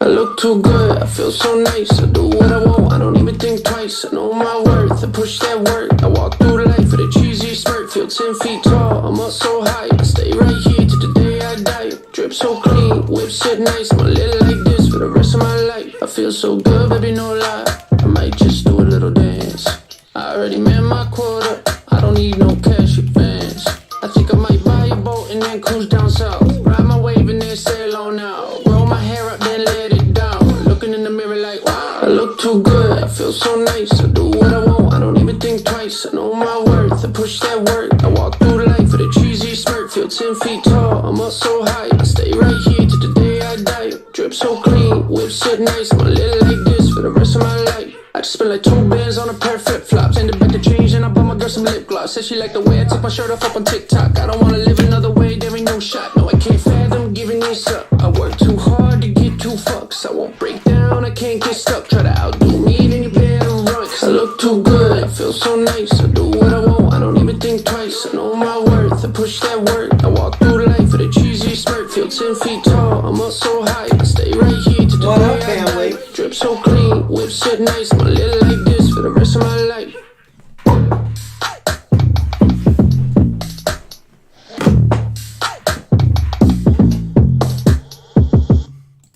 I look too good, I feel so nice. I do what I want, I don't even think twice. I know my worth, I push that work. I walk through life with a cheesy smirk. Feel 10 feet tall, I'm up so high. I stay right here till the day I die. Drip so clean, whip sit nice. I'ma live like this for the rest of my life. I feel so good, baby, no lie. I might just do a little dance. I already met my quota, I don't need no cash advance. I think I might buy a boat and then cruise down south. Ride my wave and then sail on out. Roll my hair up, then let it down. Looking in the mirror like, wow, I look too good, I feel so nice. I do what I want, I don't even think twice. I know my worth, I push that work. I walk through life with a cheesy smirk. Feel 10 feet tall, I'm up so high. I stay right here till the day I die. Drip so clean, whip sit nice. I'ma live like this for the rest of my life. I just spent like 2 bands on a pair of flip-flops. Ended back to change and I bought my girl some lip gloss. Said she liked the way I took my shirt off up on TikTok. I don't wanna live another way, there ain't no shot. No, I can't fathom giving this up. I work too hard to get 2 fucks. I won't break down, I can't get stuck. Try to outdo me, then you better run. Cause I look too good, I feel so nice. I do what I want, I don't even think twice. I know my worth, I push that work. I walk through life with a cheesy smirk. Feel 10 feet tall, I'm up so high. I stay right here to the day I die. Drip so clean, whip sit nice. I'ma live like this for the rest of my life.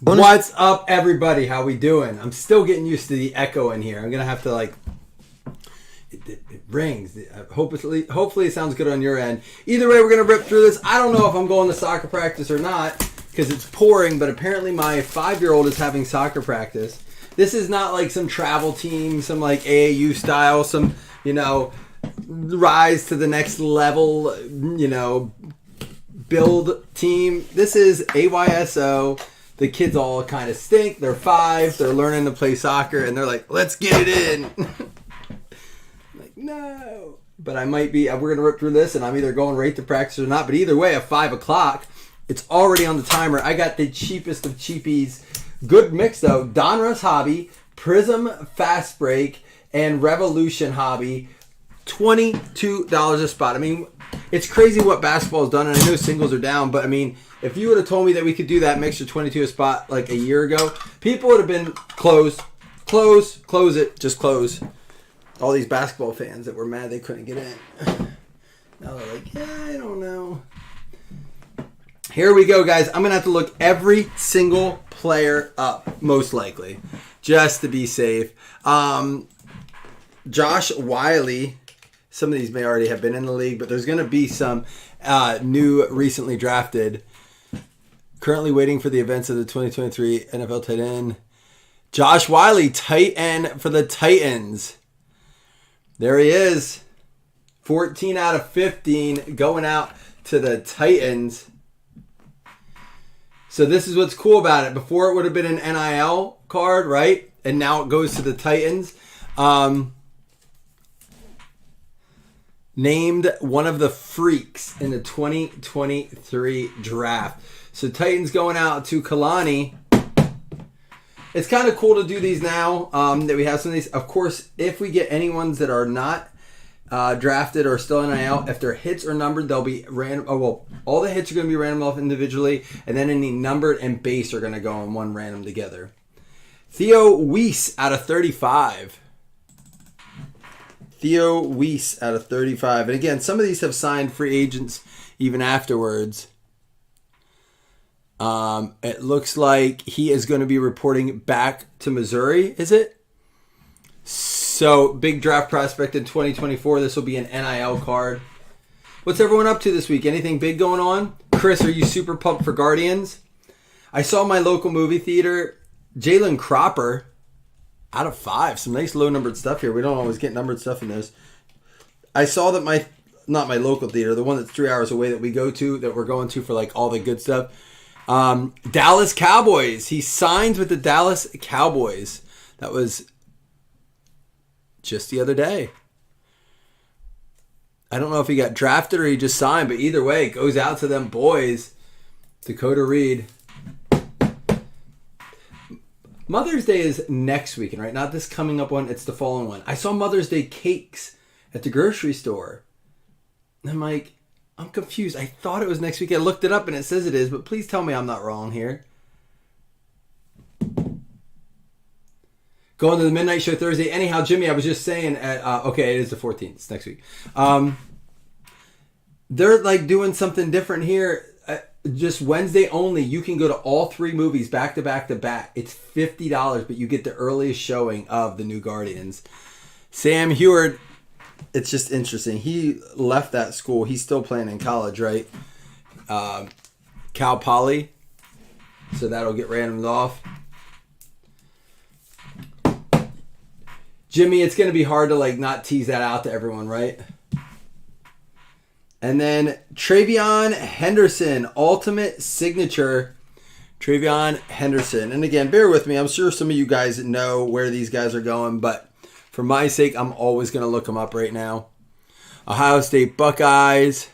What's up, everybody? How we doing? I'm still getting used to the echo in here. I'm gonna have to it rings. Hopefully it sounds good on your end. Either way, we're gonna rip through this. I don't know if I'm going to soccer practice or not because it's pouring, but apparently my 5-year-old is having soccer practice. This is not like some travel team, some like AAU style, some, rise to the next level, build team. This is AYSO. The kids all kind of stink. They're 5. They're learning to play soccer, and they're like, let's get it in. Like, no. But I might be, we're going to rip through this, and I'm either going right to practice or not. But either way, at 5 o'clock, it's already on the timer. I got the cheapest of cheapies. Good mix, though. Donruss Hobby, Prism Fast Break, and Revolution Hobby. $22 a spot. I mean, it's crazy what basketball has done, and I know singles are down, but I mean, if you would have told me that we could do that mix for $22 a spot like a year ago, people would have been close it, just close. All these basketball fans that were mad they couldn't get in. Now they're like, yeah, I don't know. Here we go, guys. I'm going to have to look every single player up, most likely, just to be safe. Josh Wiley. Some of these may already have been in the league, but there's going to be some new, recently drafted. Currently waiting for the events of the 2023 NFL tight end. Josh Wiley, tight end for the Titans. There he is. 14 out of 15 going out to the Titans. So this is what's cool about it. Before it would have been an NIL card, right? And now it goes to the Titans. Named one of the freaks in the 2023 draft. So Titans going out to Kalani. It's kind of cool to do these now that we have some of these. Of course, if we get any ones that are not drafted or still NIL, if they're hits or numbered, they'll be random. Oh, well, all the hits are going to be random off individually, and then any numbered and base are going to go on one random together. Theo Weiss out of 35. Theo Weiss out of 35. And again, some of these have signed free agents even afterwards. It looks like he is going to be reporting back to Missouri, is it? So, big draft prospect in 2024. This will be an NIL card. What's everyone up to this week? Anything big going on? Chris, are you super pumped for Guardians? I saw my local movie theater, Jalen Cropper, out of 5. Some nice low-numbered stuff here. We don't always get numbered stuff in this. I saw that not my local theater, the one that's 3 hours away that we go to, that we're going to for like all the good stuff. Dallas Cowboys. He signed with the Dallas Cowboys. That was just the other day. I don't know if he got drafted or he just signed, but either way, it goes out to them boys. Dakota Reed. Mother's Day is next weekend, right? Not this coming up one. It's the following one. I saw Mother's Day cakes at the grocery store. I'm like, I'm confused. I thought it was next week. I looked it up and it says it is, but please tell me I'm not wrong here. Going to the midnight show Thursday. Anyhow, Jimmy, I was just saying, okay, it is the 14th. It's next week. They're like doing something different here. Just Wednesday only, you can go to all 3 movies back to back to back. It's $50, but you get the earliest showing of the new Guardians. Sam Heward, it's just interesting. He left that school. He's still playing in college, right? Cal Poly. So that'll get randomed off. Jimmy, it's going to be hard to like not tease that out to everyone, right? And then Travion Henderson, Ultimate Signature. Travion Henderson. And again, bear with me. I'm sure some of you guys know where these guys are going, but for my sake, I'm always going to look them up right now. Ohio State Buckeyes.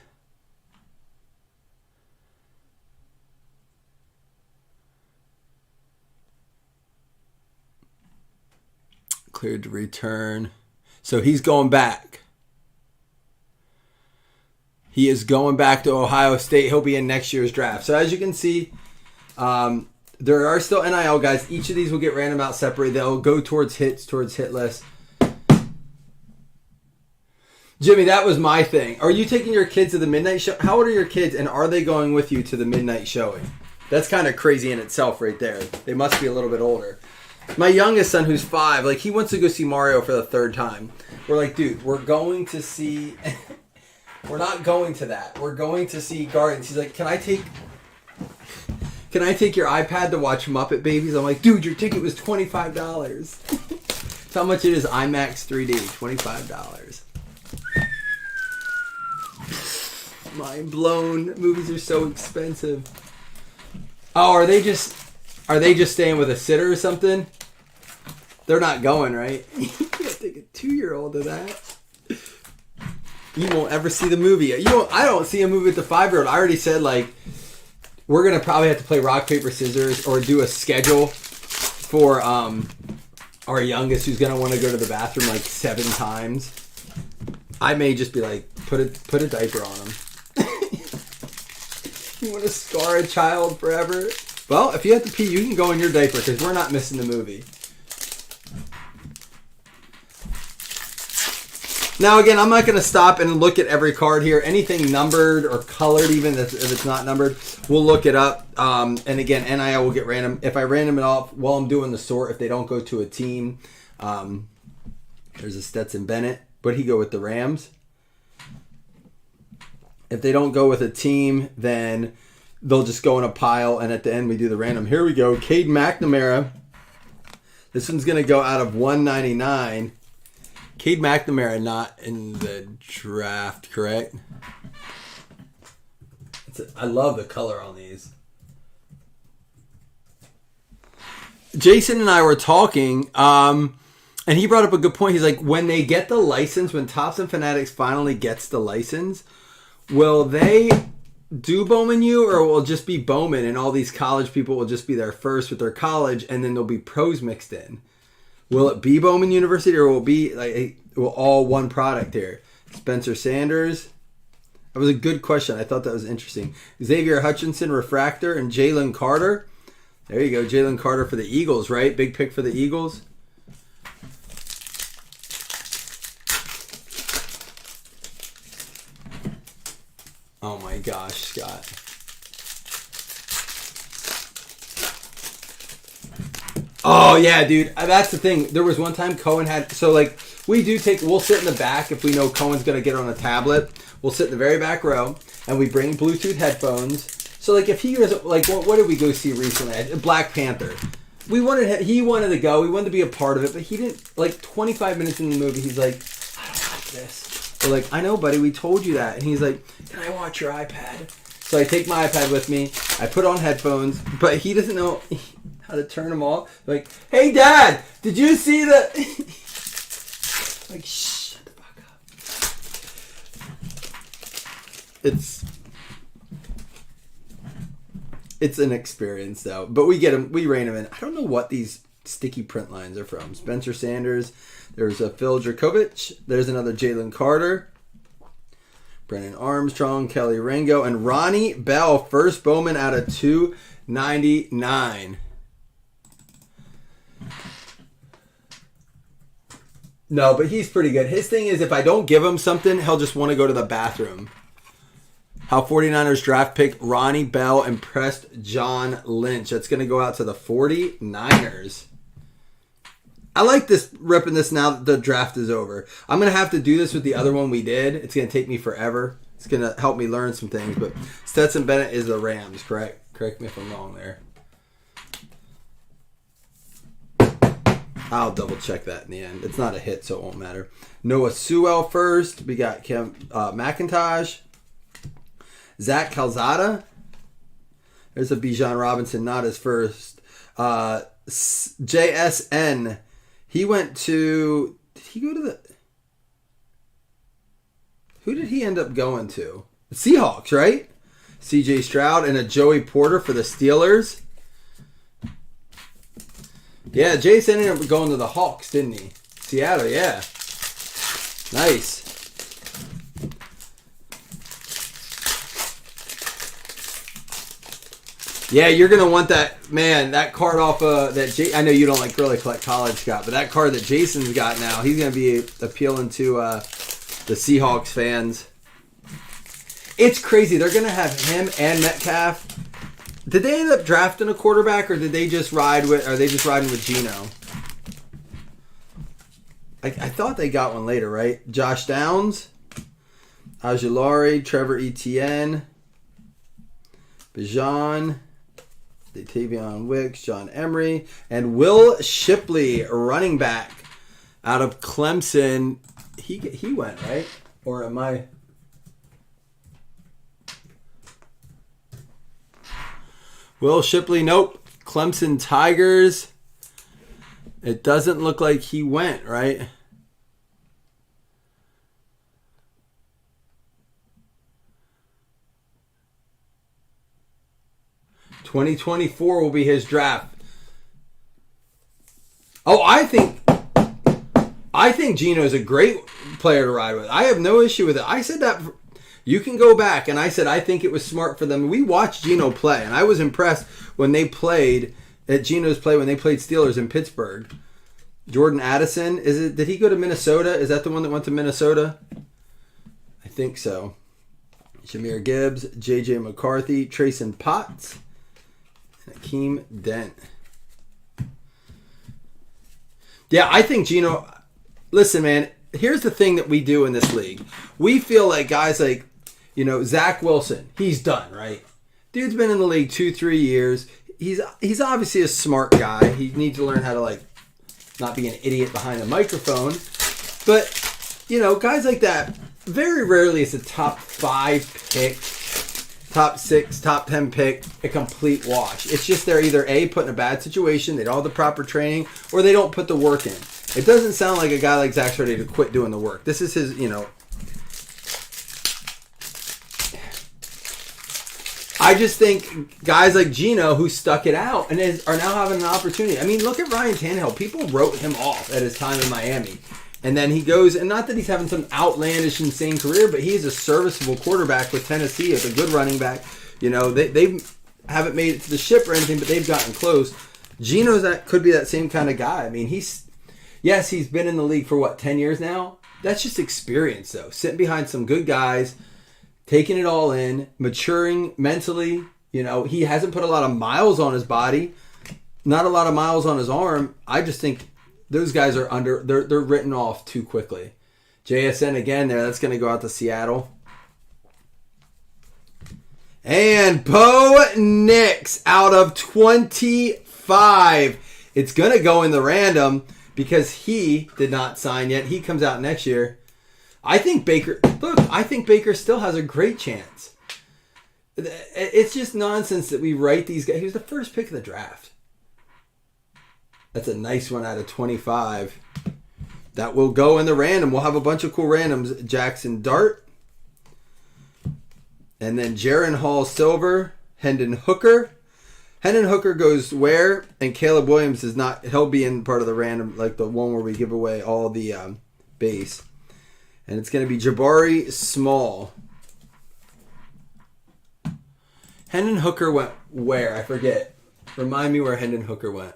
Cleared to return. So he's going back. He is going back to Ohio State. He'll be in next year's draft. So as you can see, there are still NIL guys. Each of these will get random out separately. They'll go towards hits, towards hit lists. Jimmy, that was my thing. Are you taking your kids to the midnight show? How old are your kids, and are they going with you to the midnight showing? That's kind of crazy in itself right there. They must be a little bit older. My youngest son, who's 5, like he wants to go see Mario for the 3rd time. We're like, dude, we're going to see... We're not going to that. We're going to see Guardians. He's like, can I take your iPad to watch Muppet Babies? I'm like, dude, your ticket was $25. That's how much it is. IMAX 3D, $25. Mind blown. Movies are so expensive. Oh, are they just staying with a sitter or something? They're not going, right? You can't take a 2-year-old to that. You won't ever see the movie. I don't see a movie with the 5-year-old. I already said, like, we're going to probably have to play rock, paper, scissors or do a schedule for our youngest who's going to want to go to the bathroom like 7 times. I may just be like, put a diaper on him. You want to scar a child forever? Well, if you have to pee, you can go in your diaper because we're not missing the movie. Now, again, I'm not going to stop and look at every card here. Anything numbered or colored, even if it's not numbered, we'll look it up. And again, NIL will get random. If I random it off while I'm doing the sort, if they don't go to a team, there's a Stetson Bennett. Would he go with the Rams? If they don't go with a team, then they'll just go in a pile. And at the end, we do the random. Here we go. Cade McNamara. This one's going to go out of 199. Cade McNamara not in the draft, correct? I love the color on these. Jason and I were talking, and he brought up a good point. He's like, when they get the license, when Topps and Fanatics finally gets the license, will they do Bowman U, or will it just be Bowman and all these college people will just be there first with their college, and then there'll be pros mixed in? Will it be Bowman University, or will it be like all one product here? Spencer Sanders. That was a good question. I thought that was interesting. Xavier Hutchinson, Refractor, and Jalen Carter. There you go, Jalen Carter for the Eagles, right? Big pick for the Eagles. Oh my gosh, Scott. Oh, yeah, dude. That's the thing. There was one time Cohen had... So, like, we'll sit in the back if we know Cohen's going to get on a tablet. We'll sit in the very back row, and we bring Bluetooth headphones. So, like, if he was... Like, what did we go see recently? Black Panther. He wanted to go. We wanted to be a part of it, but he didn't... Like, 25 minutes in the movie, he's like, I don't like this. We're like, I know, buddy. We told you that. And he's like, can I watch your iPad? So I take my iPad with me. I put on headphones, but he doesn't know... how to turn them off. Like, hey, Dad, did you see the... Like, shut the fuck up. It's an experience, though. But we get them, we rein them in. I don't know what these sticky print lines are from. Spencer Sanders. There's a Phil Dracovic. There's another Jalen Carter. Brennan Armstrong, Kelly Ringo, and Ronnie Bell. First Bowman out of 299. No, but he's pretty good. His thing is if I don't give him something, he'll just want to go to the bathroom. How 49ers draft pick Ronnie Bell impressed John Lynch. That's going to go out to the 49ers. I like this, ripping this now that the draft is over. I'm going to have to do this with the other one we did. It's going to take me forever. It's going to help me learn some things. But Stetson Bennett is the Rams, correct? Correct me if I'm wrong there. I'll double check that in the end. It's not a hit, so it won't matter. Noah Sewell first. We got Kim McIntosh. Zach Calzada. There's a Bijan Robinson, not his first. JSN. He went to... Did he go to the... Who did he end up going to? The Seahawks, right? CJ Stroud and a Joey Porter for the Steelers. Yeah, Jason ended up going to the Hawks, didn't he? Seattle, yeah. Nice. Yeah, you're going to want that, man, that card off that I know you don't like really collect college, Scott, but that card that Jason's got now, he's going to be appealing to the Seahawks fans. It's crazy. They're going to have him and Metcalf. Did they end up drafting a quarterback, or did they just ride with? Are they just riding with Geno? I thought they got one later, right? Josh Downs, Aguilar, Trevor Etienne, Bijan, Tavion Wicks, John Emery, and Will Shipley, running back out of Clemson. He went, right? Or am I? Will Shipley, nope. Clemson Tigers. It doesn't look like he went, right? $2024 will be his draft. Oh, I think Geno's a great player to ride with. I have no issue with it. I said that. You can go back, and I said I think it was smart for them. We watched Geno play, and I was impressed when they played at Geno's play when they played Steelers in Pittsburgh. Jordan Addison, did he go to Minnesota? Is that the one that went to Minnesota? I think so. Jahmyr Gibbs, J.J. McCarthy, Trayson Potts, and Akeem Dent. Yeah, I think Geno... Listen, man, here's the thing that we do in this league. We feel like guys like, Zach Wilson, he's done, right? Dude's been in the league 2-3 years. He's obviously a smart guy. He needs to learn how to, not be an idiot behind a microphone. But, guys like that, very rarely is a top 5 pick, top 6, top 10 pick a complete wash. It's just they're either A, put in a bad situation, they don't have the proper training, or they don't put the work in. It doesn't sound like a guy like Zach's ready to quit doing the work. This is his, I just think guys like Geno who stuck it out and are now having an opportunity. I mean, look at Ryan Tannehill. People wrote him off at his time in Miami. And then he goes, and not that he's having some outlandish, insane career, but he's a serviceable quarterback with Tennessee. It's a good running back. They haven't made it to the ship or anything, but they've gotten close. Geno's could be that same kind of guy. I mean, he's been in the league for 10 years now? That's just experience, though. Sitting behind some good guys, taking it all in, maturing mentally. He hasn't put a lot of miles on his body, not a lot of miles on his arm. I just think those guys are they're written off too quickly. JSN again there. That's going to go out to Seattle. And Bo Nix out of 25. It's going to go in the random because he did not sign yet. He comes out next year. I think Baker still has a great chance. It's just nonsense that we write these guys. He was the first pick of the draft. That's a nice one out of 25. That will go in the random. We'll have a bunch of cool randoms. Jackson Dart. And then Jaron Hall Silver. Hendon Hooker. Hendon Hooker goes where? And Caleb Williams is not. He'll be in part of the random, like the one where we give away all the base. And it's going to be Jabari Small. Hendon Hooker went where? I forget. Remind me where Hendon Hooker went.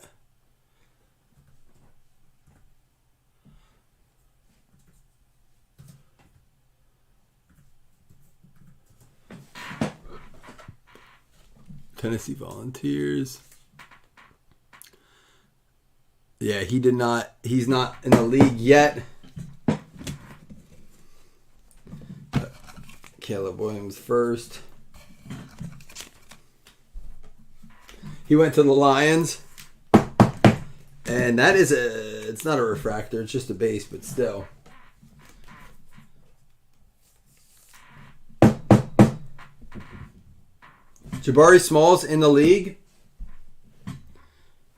Tennessee Volunteers. Yeah, he did not. He's not in the league yet. Caleb Williams first. He went to the Lions. And that is it's not a refractor, it's just a base, but still. Jabari Small's in the league.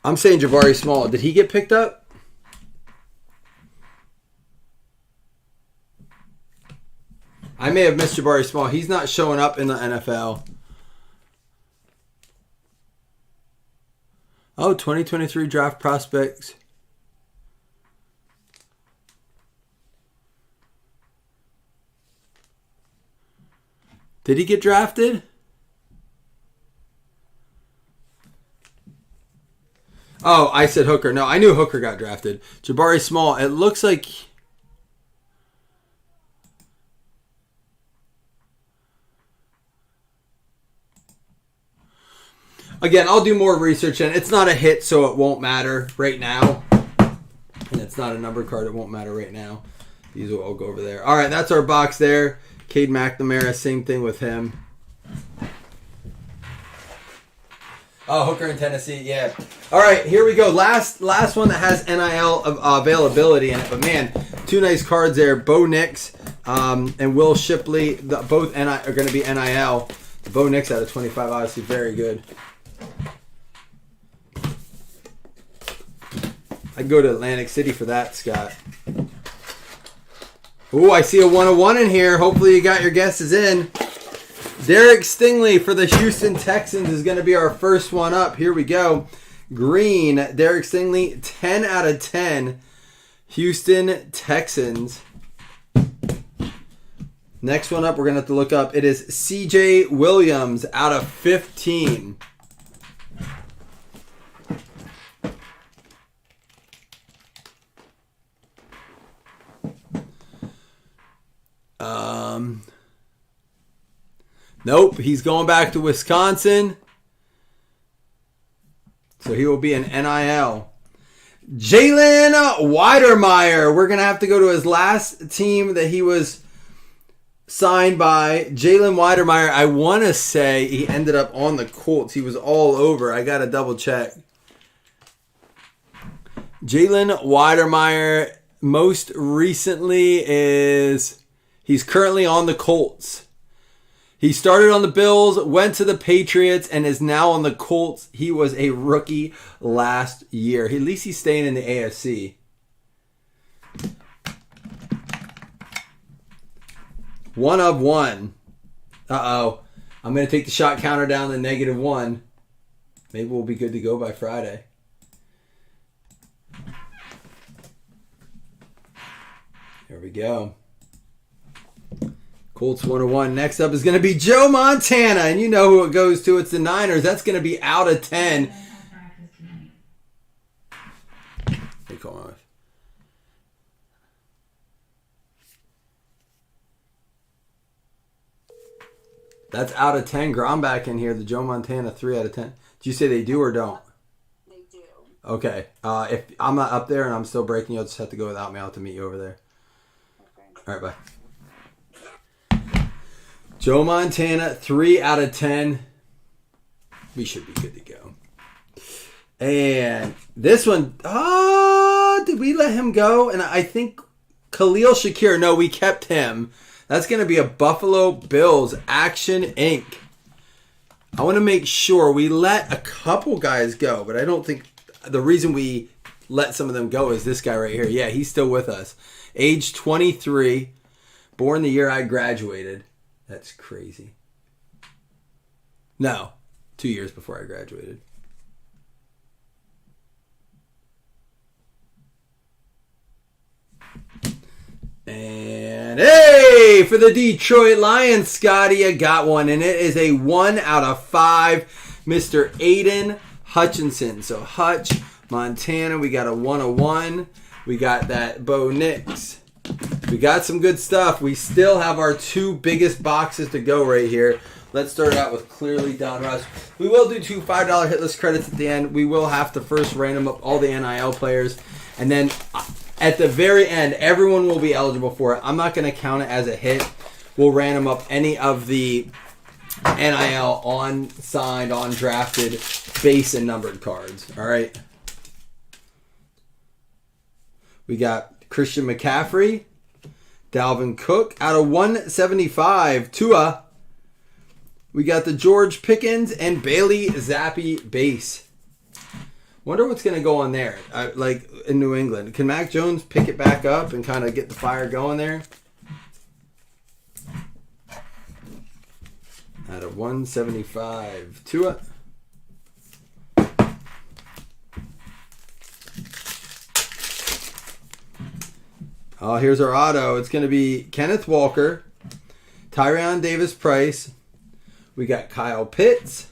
I'm saying Jabari Small. Did he get picked up? I may have missed Jabari Small. He's not showing up in the NFL. Oh, 2023 draft prospects. Did he get drafted? Oh, I said Hooker. No, I knew Hooker got drafted. Jabari Small. It looks like... Again, I'll do more research, and it's not a hit, so it won't matter right now. And it's not a number card, it won't matter right now. These will all go over there. All right, that's our box there. Cade McNamara, same thing with him. Oh, Hooker in Tennessee, yeah. All right, here we go. Last one that has NIL availability in it. But, man, two nice cards there. Bo Nix and Will Shipley, both are going to be NIL. Bo Nix out of 25, obviously very good. I'd go to Atlantic City for that, Scott. Ooh, I see a 101 in here. Hopefully you got your guesses in. Derek Stingley for the Houston Texans is going to be our first one up. Here we go. Green, Derek Stingley, 10 out of 10. Houston Texans. Next one up, we're going to have to look up. It is CJ Williams out of 15. Nope, he's going back to Wisconsin. So he will be an NIL. Jalen Weidermeyer. We're going to have to go to his last team that he was signed by. Jalen Weidermeyer, I want to say he ended up on the Colts. He was all over. I got to double check. Jalen Weidermeyer most recently he's currently on the Colts. He started on the Bills, went to the Patriots, and is now on the Colts. He was a rookie last year. At least he's staying in the AFC. One of one. Uh-oh. I'm going to take the shot counter down to -1. Maybe we'll be good to go by Friday. There we go. Colts 101. Next up is going to be Joe Montana. And you know who it goes to. It's the Niners. That's going to be out of 10. Hey, call my wife. That's out of 10. Gromback in here. The Joe Montana 3 out of 10. Did you say they do or don't? They do. Okay. If I'm not up there and I'm still breaking, you'll just have to go without me. I'll have to meet you over there. Okay. All right, bye. Joe Montana, 3 out of 10. We should be good to go. And this one, did we let him go? And I think Khalil Shakir, no, we kept him. That's going to be a Buffalo Bills Action Inc. I want to make sure we let a couple guys go, but I don't think the reason we let some of them go is this guy right here. Yeah, he's still with us. Age 23, born the year I graduated. That's crazy. No, 2 years before I graduated. And hey, for the Detroit Lions, Scotty, I got one, and it is a 1 out of 5, Mr. Aiden Hutchinson. So Hutch, Montana, we got a 101. We got that Bo Nix. We got some good stuff. We still have our 2 biggest boxes to go right here. Let's start out with clearly Donruss. We will do 2 $5 hitless credits at the end. We will have to first random up all the NIL players. And then at the very end, everyone will be eligible for it. I'm not going to count it as a hit. We'll random up any of the NIL on-signed, on-drafted, base and numbered cards. All right. We got Christian McCaffrey, Dalvin Cook out of 175. Tua. We got the George Pickens and Bailey Zappi base. Wonder what's going to go on there, like in New England. Can Mac Jones pick it back up and kind of get the fire going there? Out of 175. Tua. Oh, here's our auto. It's going to be Kenneth Walker, Tyrion Davis-Price. We got Kyle Pitts,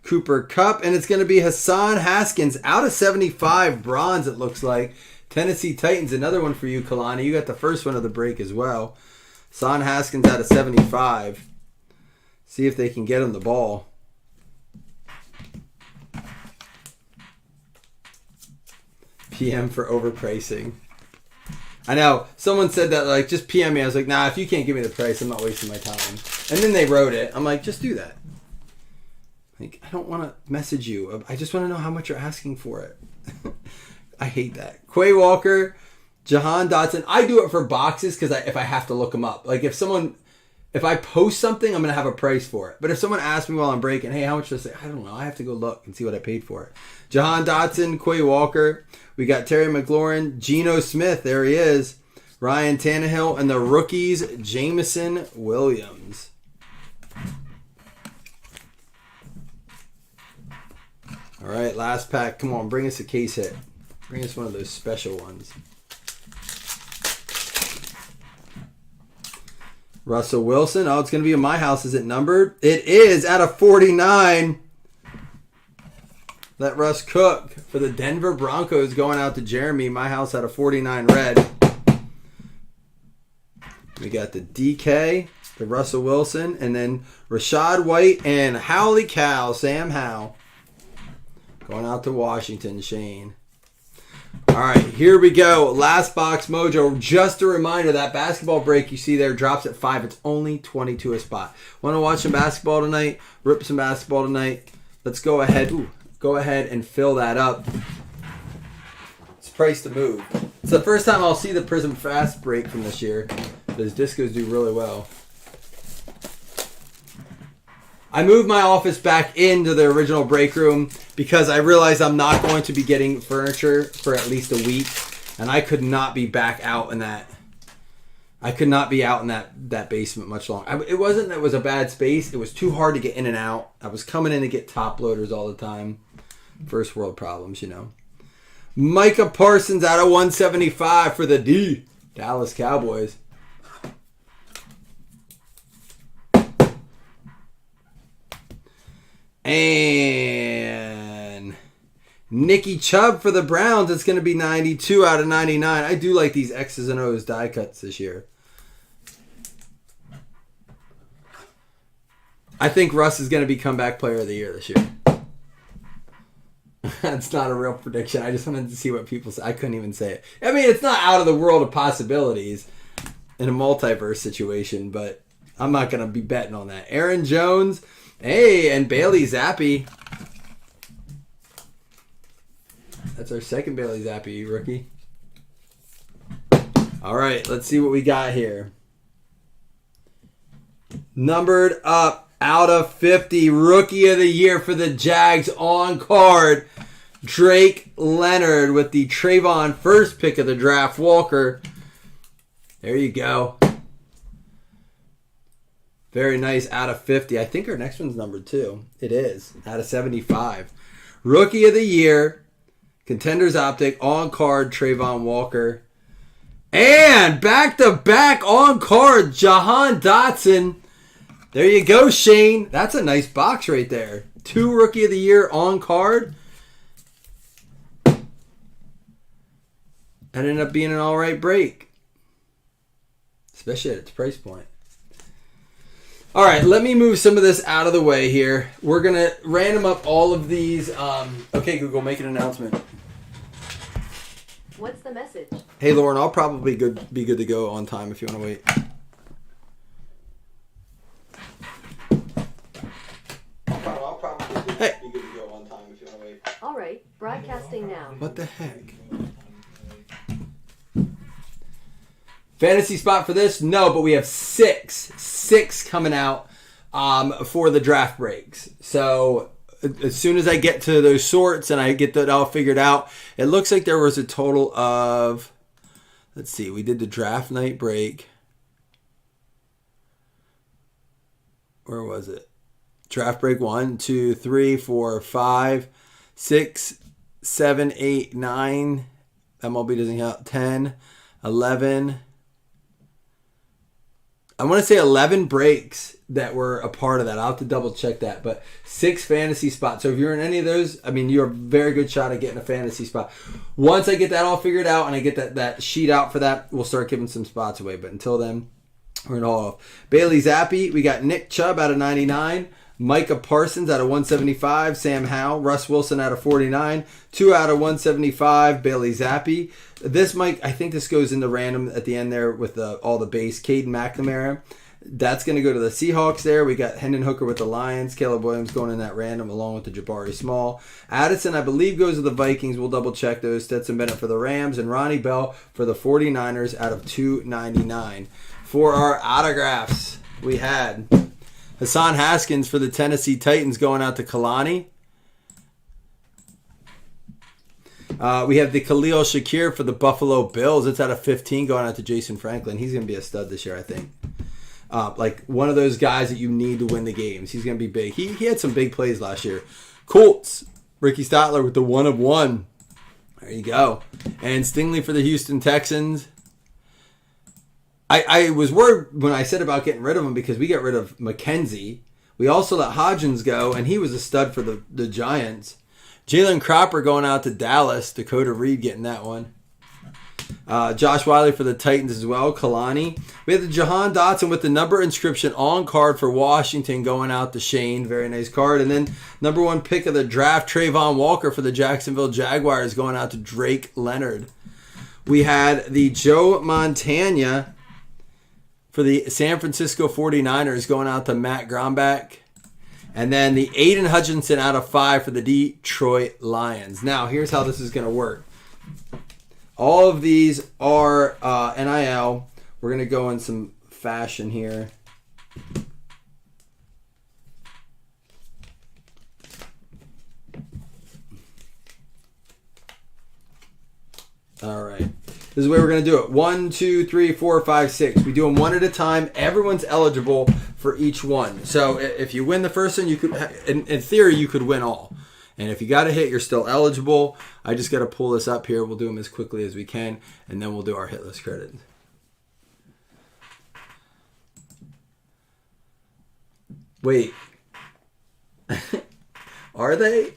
Cooper Kupp, and it's going to be Hassan Haskins out of 75 bronze, it looks like. Tennessee Titans, another one for you, Kalani. You got the first one of the break as well. Hassan Haskins out of 75. See if they can get him the ball. PM for overpricing. I know. Someone said that, like, just PM me. I was like, nah, if you can't give me the price, I'm not wasting my time. And then they wrote it. I'm like, just do that. Like, I don't want to message you. I just want to know how much you're asking for it. I hate that. Quay Walker, Jahan Dotson. I do it for boxes because if I have to look them up. Like, if I post something, I'm going to have a price for it. But if someone asks me while I'm breaking, hey, how much does it? I don't know. I have to go look and see what I paid for it. Jahan Dotson, Quay Walker. We got Terry McLaurin, Geno Smith. There he is. Ryan Tannehill, and the rookies, Jameson Williams. All right, last pack. Come on, bring us a case hit. Bring us one of those special ones. Russell Wilson. Oh, it's going to be in my house. Is it numbered? It is out of 49. Let Russ cook for the Denver Broncos, going out to Jeremy. My house out of 49 red. We got the DK, the Russell Wilson, and then Rashad White and Howley Cow, Sam Howell. Going out to Washington, Shane. All right, here we go. Last box mojo. Just a reminder, that basketball break you see there drops at 5. It's only 22 a spot. Want to watch some basketball tonight? Rip some basketball tonight? Let's go ahead. Go ahead and fill that up. It's priced to move. It's the first time I'll see the Prism Fast break from this year. Those discos do really well. I moved my office back into the original break room because I realized I'm not going to be getting furniture for at least a week, and I could not be back out in that. I could not be out in that basement much longer. It wasn't that it was a bad space. It was too hard to get in and out. I was coming in to get top loaders all the time. First world problems, you know. Micah Parsons out of 175 for the Dallas Cowboys. And Nicky Chubb for the Browns. It's going to be 92 out of 99. I do like these X's and O's die cuts this year. I think Russ is going to be comeback player of the year this year. That's not a real prediction. I just wanted to see what people say. I couldn't even say it. I mean, it's not out of the world of possibilities in a multiverse situation, but I'm not going to be betting on that. Aaron Jones, hey, and Bailey Zappi. That's our second Bailey Zappi rookie. All right, let's see what we got here. Numbered up. Out of 50, Rookie of the Year for the Jags on card. Drake Leonard with the Trayvon first pick of the draft. Walker. There you go. Very nice out of 50. I think our next one's numbered 2. It is. Out of 75. Rookie of the Year. Contenders Optic on card. Trayvon Walker. And back-to-back on card. Jahan Dotson. There you go, Shane. That's a nice box right there. 2 Rookie of the Year on card. That ended up being an alright break. Especially at its price point. All right, let me move some of this out of the way here. We're going to random up all of these. Okay, Google, make an announcement. What's the message? Hey, Lauren, I'll probably be good to go on time if you want to wait. I'll probably be good to go on time if you want to wait. All right, broadcasting now. What the heck? Fantasy spot for this? No, but we have six coming out for the draft breaks. So as soon as I get to those sorts and I get that all figured out, it looks like there was a total of, let's see, we did the draft night break. Where was it? Draft break 1, 2, 3, 4, 5, 6, 7, 8, 9. MLB doesn't count. 10, 11. I want to say 11 breaks that were a part of that. I'll have to double check that. But 6 fantasy spots. So if you're in any of those, I mean, you're a very good shot at getting a fantasy spot. Once I get that all figured out and I get that sheet out for that, we'll start giving some spots away. But until then, we're in all off. Bailey Zappi. We got Nick Chubb out of 99. Micah Parsons out of 175. Sam Howell. Russ Wilson out of 49. 2 out of 175. Bailey Zappi. This, Mike, I think this goes into random at the end there with all the base. Caden McNamara. That's going to go to the Seahawks there. We got Hendon Hooker with the Lions. Caleb Williams going in that random along with the Jabari Small. Addison, I believe, goes to the Vikings. We'll double check those. Stetson Bennett for the Rams. And Ronnie Bell for the 49ers out of 299. For our autographs, we had Hassan Haskins for the Tennessee Titans going out to Kalani. We have the Khalil Shakir for the Buffalo Bills. It's out of 15 going out to Jason Franklin. He's going to be a stud this year, I think. Like one of those guys that you need to win the games. He's going to be big. He had some big plays last year. Colts, Ricky Statler with the 1 of 1. There you go. And Stingley for the Houston Texans. I was worried when I said about getting rid of him because we got rid of McKenzie. We also let Hodgins go, and he was a stud for the Giants. Jalen Cropper going out to Dallas. Dakota Reed getting that one. Josh Wiley for the Titans as well. Kalani. We have the Jahan Dotson with the number inscription on card for Washington going out to Shane. Very nice card. And then number 1 pick of the draft, Trayvon Walker for the Jacksonville Jaguars going out to Drake Leonard. We had the Joe Montana for the San Francisco 49ers going out to Matt Grombach. And then the Aiden Hutchinson out of 5 for the Detroit Lions. Now, here's how this is going to work. All of these are NIL. We're going to go in some fashion here. All right. This is the way we're going to do it. 1, 2, 3, 4, 5, 6. We do them one at a time. Everyone's eligible for each one. So if you win the first one, you could, in theory, you could win all. And if you got a hit, you're still eligible. I just got to pull this up here. We'll do them as quickly as we can, and then we'll do our hit list credits. Wait. Are they?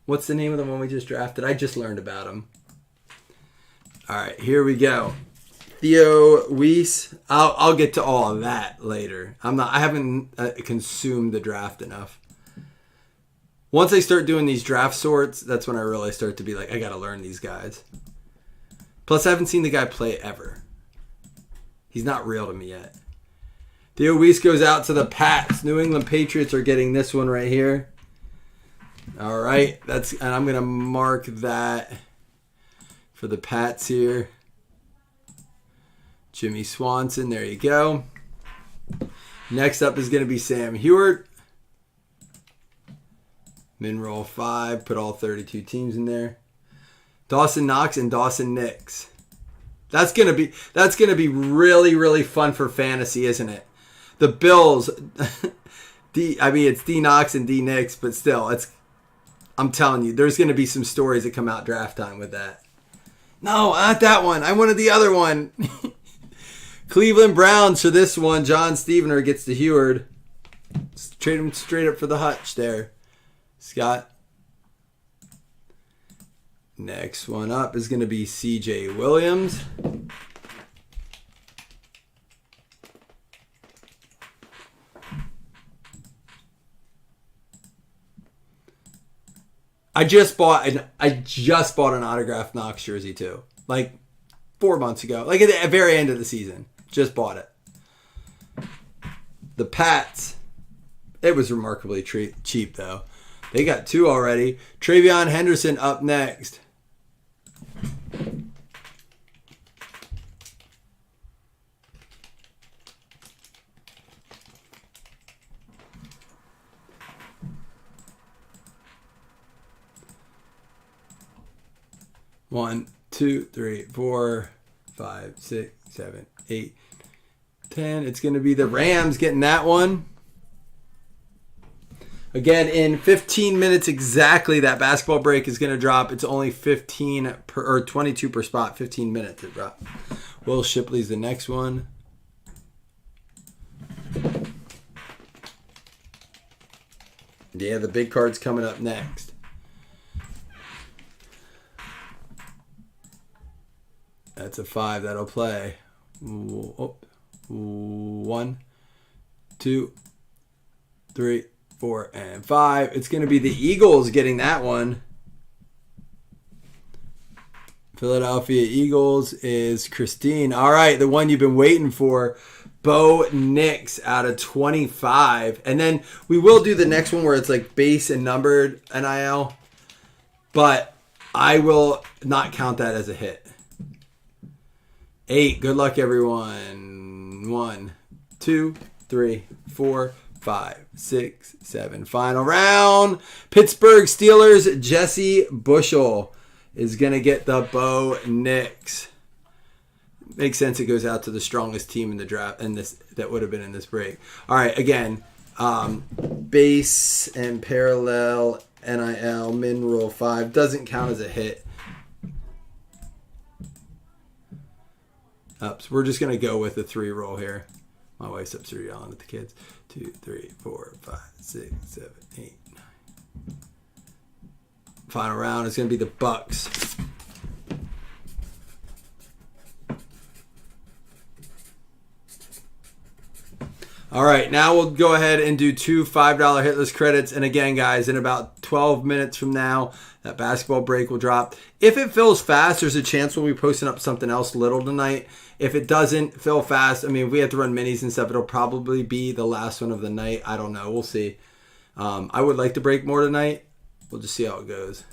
What's the name of the one we just drafted? I just learned about them. All right, here we go. Theo Weiss. I'll get to all of that later. I haven't consumed the draft enough. Once I start doing these draft sorts, that's when I really start to be like, I got to learn these guys. Plus, I haven't seen the guy play ever. He's not real to me yet. Theo Weiss goes out to the Pats. New England Patriots are getting this one right here. All right, and I'm going to mark that for the Pats here. Jimmy Swanson, there you go. Next up is going to be Sam Hewitt. Min roll 5, put all 32 teams in there. Dawson Knox and Dawson Nix. That's gonna be really, really fun for fantasy, isn't it? The Bills. It's D Knox and D Nix, but still, I'm telling you, there's gonna be some stories that come out draft time with that. No, not that one. I wanted the other one. Cleveland Browns for this one. John Stevener gets the Heward. Trade him straight up for the Hutch there. Scott. Next one up is going to be CJ Williams. I just bought an autographed Knox jersey too. Like 4 months ago. Like at the very end of the season. Just bought it. The Pats. It was remarkably cheap though. They got 2 already. Travion Henderson up next. One, 2, 3, 4, 5, 6, 7, 8, 10. It's going to be the Rams getting that one. Again, in 15 minutes exactly, that basketball break is going to drop. It's only 22 per spot, 15 minutes to drop. Will Shipley's the next one. Yeah, the big card's coming up next. That's a 5 that'll play. 1, 2, 3, 4, and 5. It's going to be the Eagles getting that one. Philadelphia Eagles is Christine. All right, the one you've been waiting for. Bo Nix out of 25. And then we will do the next one where it's like base and numbered NIL. But I will not count that as a hit. 8. Good luck, everyone. 1, 2, 3, 4, 5, 6, 7. Final round. Pittsburgh Steelers. Jesse Bushel is going to get the Bo Nix. Makes sense. It goes out to the strongest team in the draft and this that would have been in this break. All right, again, base and parallel NIL min rule 5 doesn't count as a hit. So we're just gonna go with the 3 roll here. My wife's upstairs yelling at the kids. 2, 3, 4, 5, 6, 7, 8, 9. Final round is gonna be the Bucks. All right, now we'll go ahead and do 2 $5 hitless credits. And again, guys, in about 12 minutes from now, that basketball break will drop. If it fills fast, there's a chance we'll be posting up something else little tonight. If it doesn't fill fast, I mean, if we have to run minis and stuff, it'll probably be the last one of the night. I don't know. We'll see. I would like to break more tonight. We'll just see how it goes.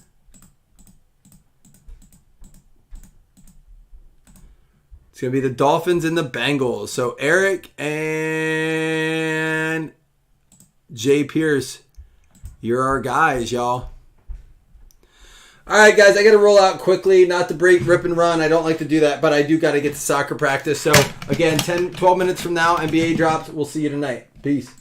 It's going to be the Dolphins and the Bengals. So Eric and Jay Pierce, you're our guys, y'all. All right, guys, I got to roll out quickly, not to break, rip, and run. I don't like to do that, but I do got to get to soccer practice. So, again, 12 minutes from now, NBA drops. We'll see you tonight. Peace.